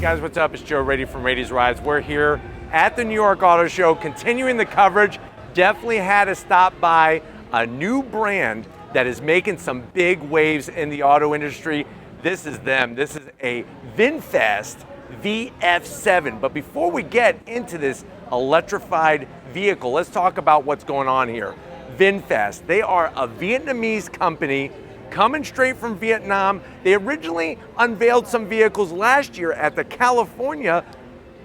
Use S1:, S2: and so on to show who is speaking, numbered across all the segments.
S1: Guys, what's up? It's Joe Raiti from Raiti's Rides. We're here at the New York Auto Show, continuing the coverage. Definitely had to stop by a new brand that is making some big waves in the auto industry. This is them. This is a Vinfast VF7. But before we get into this electrified vehicle, let's talk about what's going on here. Vinfast, they are a Vietnamese company coming straight from Vietnam. They originally unveiled some vehicles last year at the California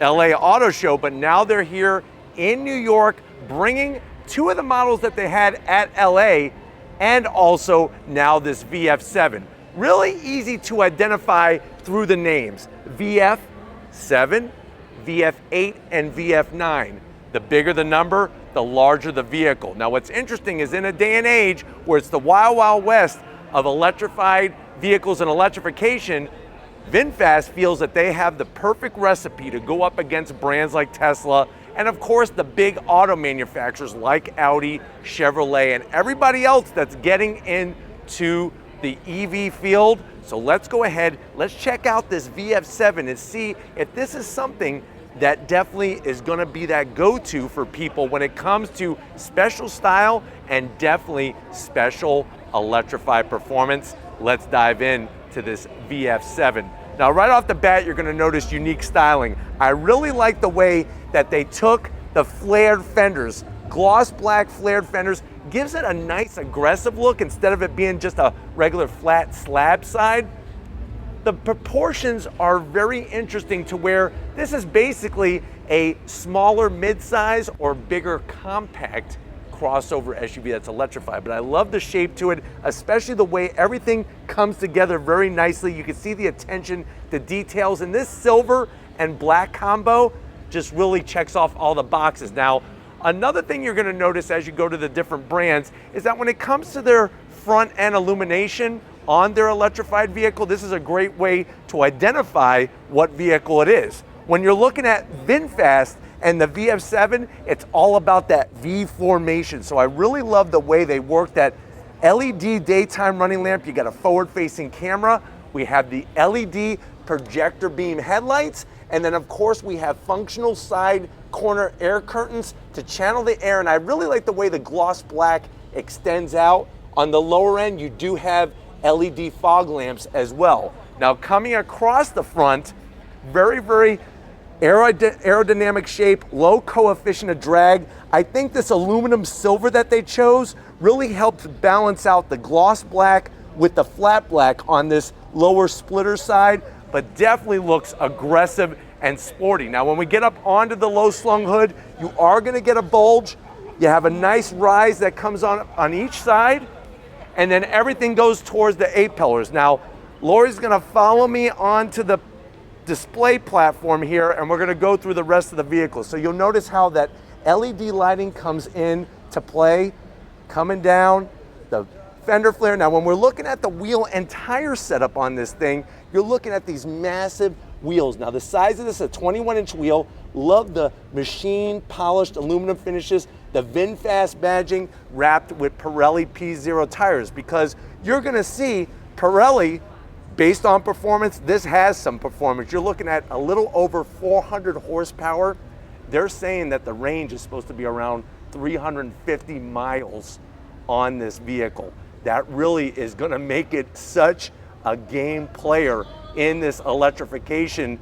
S1: LA Auto Show, but now they're here in New York, bringing two of the models that they had at LA, and also now this VF7. Really easy to identify through the names. VF7, VF8, and VF9. The bigger the number, the larger the vehicle. Now what's interesting is in a day and age where it's the wild, wild west of electrified vehicles and electrification, VinFast feels that they have the perfect recipe to go up against brands like Tesla and of course the big auto manufacturers like Audi, Chevrolet, and everybody else that's getting into the EV field. So let's go ahead, let's check out this VF7 and see if this is something that definitely is gonna be that go-to for people when it comes to special style and definitely special electrified performance. Let's dive in to this VF7. Now right off the bat, you're gonna notice unique styling. I really like the way that they took the flared fenders, gloss black flared fenders, gives it a nice aggressive look instead of it being just a regular flat slab side. The proportions are very interesting to where this is basically a smaller midsize or bigger compact crossover SUV that's electrified, but I love the shape to it, especially the way everything comes together very nicely. You can see the attention to details, and this silver and black combo just really checks off all the boxes. Now, another thing you're gonna notice as you go to the different brands is that when it comes to their front end illumination on their electrified vehicle, this is a great way to identify what vehicle it is. When you're looking at VinFast and the VF7, it's all about that V formation. So I really love the way they work that LED daytime running lamp. You got a forward-facing camera. We have the LED projector beam headlights. And then of course we have functional side corner air curtains to channel the air. And I really like the way the gloss black extends out. On the lower end, you do have LED fog lamps as well. Now coming across the front, very, very aerodynamic shape, low coefficient of drag. I think this aluminum silver that they chose really helps balance out the gloss black with the flat black on this lower splitter side, but definitely looks aggressive and sporty. Now when we get up onto the low slung hood, you are gonna get a bulge. You have a nice rise that comes on each side, and then everything goes towards the A-pillars. Now, Lori's gonna follow me onto the display platform here, and we're gonna go through the rest of the vehicle. So you'll notice how that LED lighting comes in to play, coming down, the fender flare. Now, when we're looking at the wheel and tire setup on this thing, you're looking at these massive wheels. Now, the size of this is a 21-inch wheel. Love the machine polished aluminum finishes, the VinFast badging wrapped with Pirelli P0 tires, because you're gonna see Pirelli, based on performance, this has some performance. You're looking at a little over 400 horsepower. They're saying that the range is supposed to be around 350 miles on this vehicle. That really is gonna make it such a game player in this electrification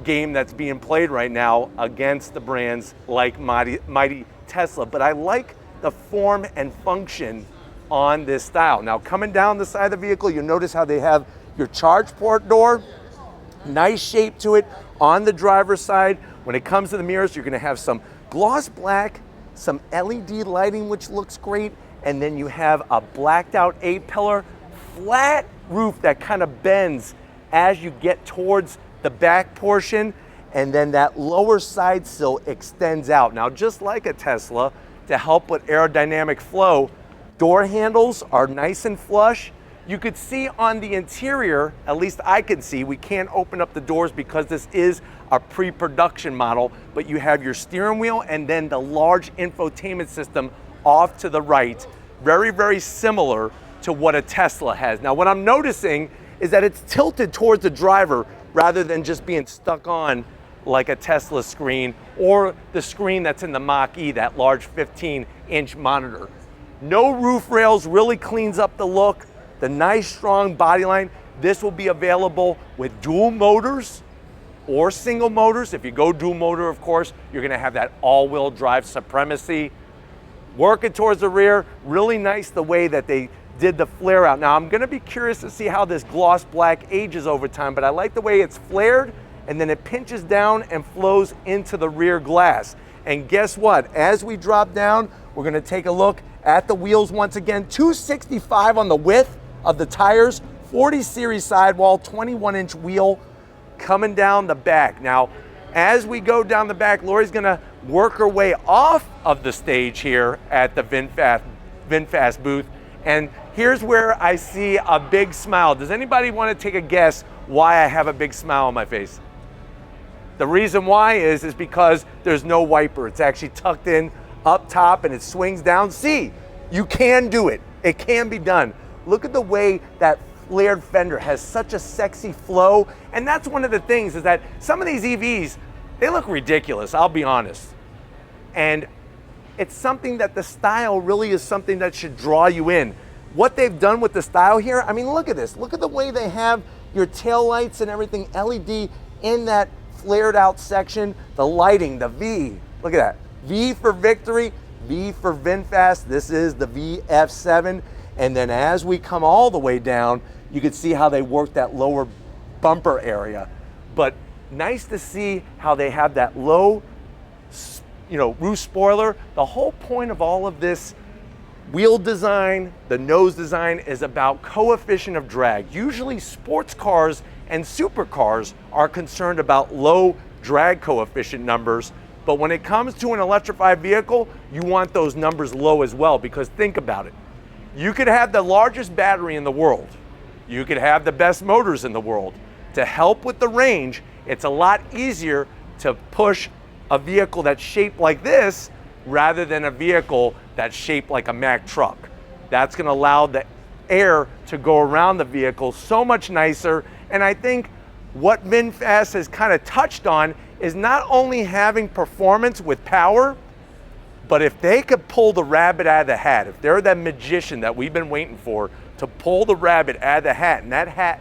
S1: game that's being played right now against the brands like mighty Tesla. But I like the form and function on this style. Now coming down the side of the vehicle, you'll notice how they have your charge port door, nice shape to it on the driver's side. When it comes to the mirrors, you're gonna have some gloss black, some LED lighting, which looks great, and then you have a blacked out A-pillar, flat roof that kind of bends as you get towards the back portion, and then that lower side sill extends out. Now, just like a Tesla, to help with aerodynamic flow, door handles are nice and flush. You could see on the interior, at least I can see, we can't open up the doors because this is a pre-production model, but you have your steering wheel and then the large infotainment system off to the right. Very, very similar to what a Tesla has. Now, what I'm noticing is that it's tilted towards the driver rather than just being stuck on like a Tesla screen or the screen that's in the Mach-E, that large 15-inch monitor. No roof rails, really cleans up the look. The nice strong body line. This will be available with dual motors or single motors. If you go dual motor, of course, you're gonna have that all-wheel drive supremacy. Working towards the rear, really nice the way that they did the flare out. Now I'm gonna be curious to see how this gloss black ages over time, but I like the way it's flared and then it pinches down and flows into the rear glass. And guess what? As we drop down, we're gonna take a look at the wheels once again. 265 on the width of the tires, 40 series sidewall, 21-inch wheel coming down the back. Now, as we go down the back, Lori's gonna work her way off of the stage here at the Vinfast booth. And here's where I see a big smile. Does anybody want to take a guess why I have a big smile on my face? The reason why is because there's no wiper. It's actually tucked in up top and it swings down. See, you can do it. It can be done. Look at the way that flared fender has such a sexy flow. And that's one of the things is that some of these EVs, they look ridiculous, I'll be honest. And it's something that the style really is something that should draw you in. What they've done with the style here, I mean, look at this. Look at the way they have your tail lights and everything LED in that flared out section. The lighting, the V, look at that. V for victory, V for VinFast. This is the VF7. And then as we come all the way down, you can see how they work that lower bumper area. But nice to see how they have that low, roof spoiler. The whole point of all of this wheel design, the nose design, is about coefficient of drag. Usually sports cars and supercars are concerned about low drag coefficient numbers, but when it comes to an electrified vehicle, you want those numbers low as well, because think about it. You could have the largest battery in the world. You could have the best motors in the world. To help with the range, it's a lot easier to push a vehicle that's shaped like this rather than a vehicle that's shaped like a Mack truck. That's gonna allow the air to go around the vehicle so much nicer. And I think what VinFast has kind of touched on is not only having performance with power, but if they could pull the rabbit out of the hat, if they're that magician that we've been waiting for to pull the rabbit out of the hat, and that hat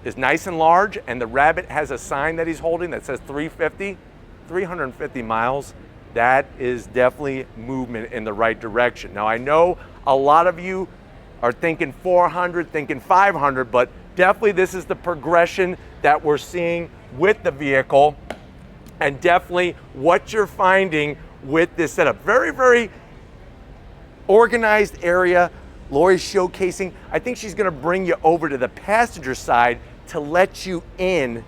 S1: is nice and large, and the rabbit has a sign that he's holding that says 350 miles, that is definitely movement in the right direction. Now I know a lot of you are thinking 400, thinking 500, but definitely this is the progression that we're seeing with the vehicle, and definitely what you're finding with this setup. Very, very organized area. Lori's showcasing. I think she's gonna bring you over to the passenger side to let you in,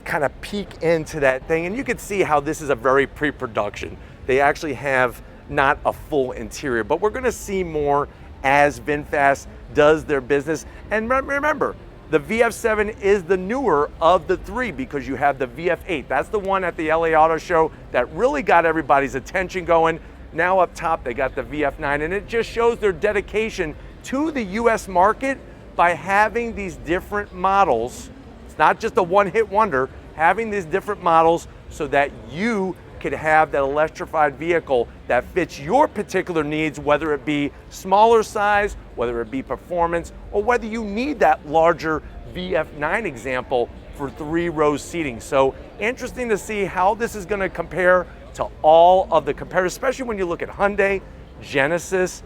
S1: kind of peek into that thing. And you can see how this is a very pre-production. They actually have not a full interior, but we're gonna see more as VinFast does their business. And remember, the VF7 is the newer of the three, because you have the VF8. That's the one at the LA Auto Show that really got everybody's attention going. Now up top, they got the VF9, and it just shows their dedication to the US market by having these different models. It's not just a one-hit wonder, having these different models so that you could have that electrified vehicle that fits your particular needs, whether it be smaller size, whether it be performance, or whether you need that larger VF9 example for 3-row seating. So interesting to see how this is gonna compare to all of the competitors, especially when you look at Hyundai, Genesis,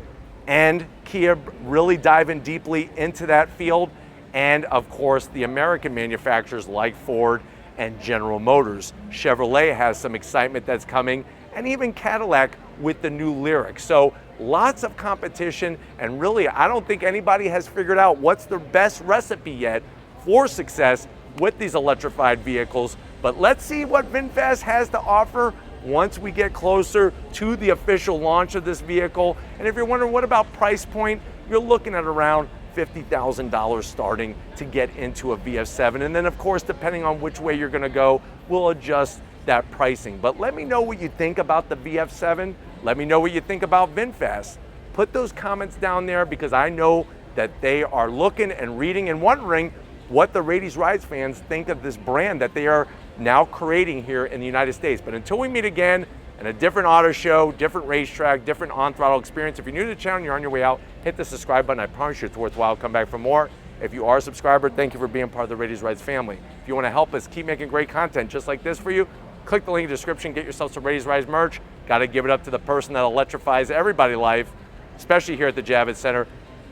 S1: and Kia really diving deeply into that field. And of course, the American manufacturers like Ford and General Motors. Chevrolet has some excitement that's coming, and even Cadillac with the new Lyriq. So lots of competition, and really, I don't think anybody has figured out what's the best recipe yet for success with these electrified vehicles. But let's see what VinFast has to offer once we get closer to the official launch of this vehicle. And if you're wondering what about price point, you're looking at around $50,000 starting to get into a VF7. And then of course, depending on which way you're gonna go, we'll adjust that pricing. But let me know what you think about the VF7. Let me know what you think about VinFast. Put those comments down there, because I know that they are looking and reading and wondering what the Raitis Rides fans think of this brand that they are now creating here in the United States. But until we meet again in a different auto show, different racetrack, different on-throttle experience, if you're new to the channel and you're on your way out, hit the subscribe button. I promise you it's worthwhile. Come back for more. If you are a subscriber, thank you for being part of the Raitis Rides family. If you want to help us keep making great content just like this for you, click the link in the description, get yourself some Raitis Rides merch. Got to give it up to the person that electrifies everybody's life, especially here at the Javits Center.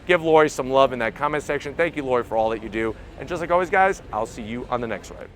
S1: Give Lori some love in that comment section. Thank you, Lori, for all that you do. And just like always, guys, I'll see you on the next ride.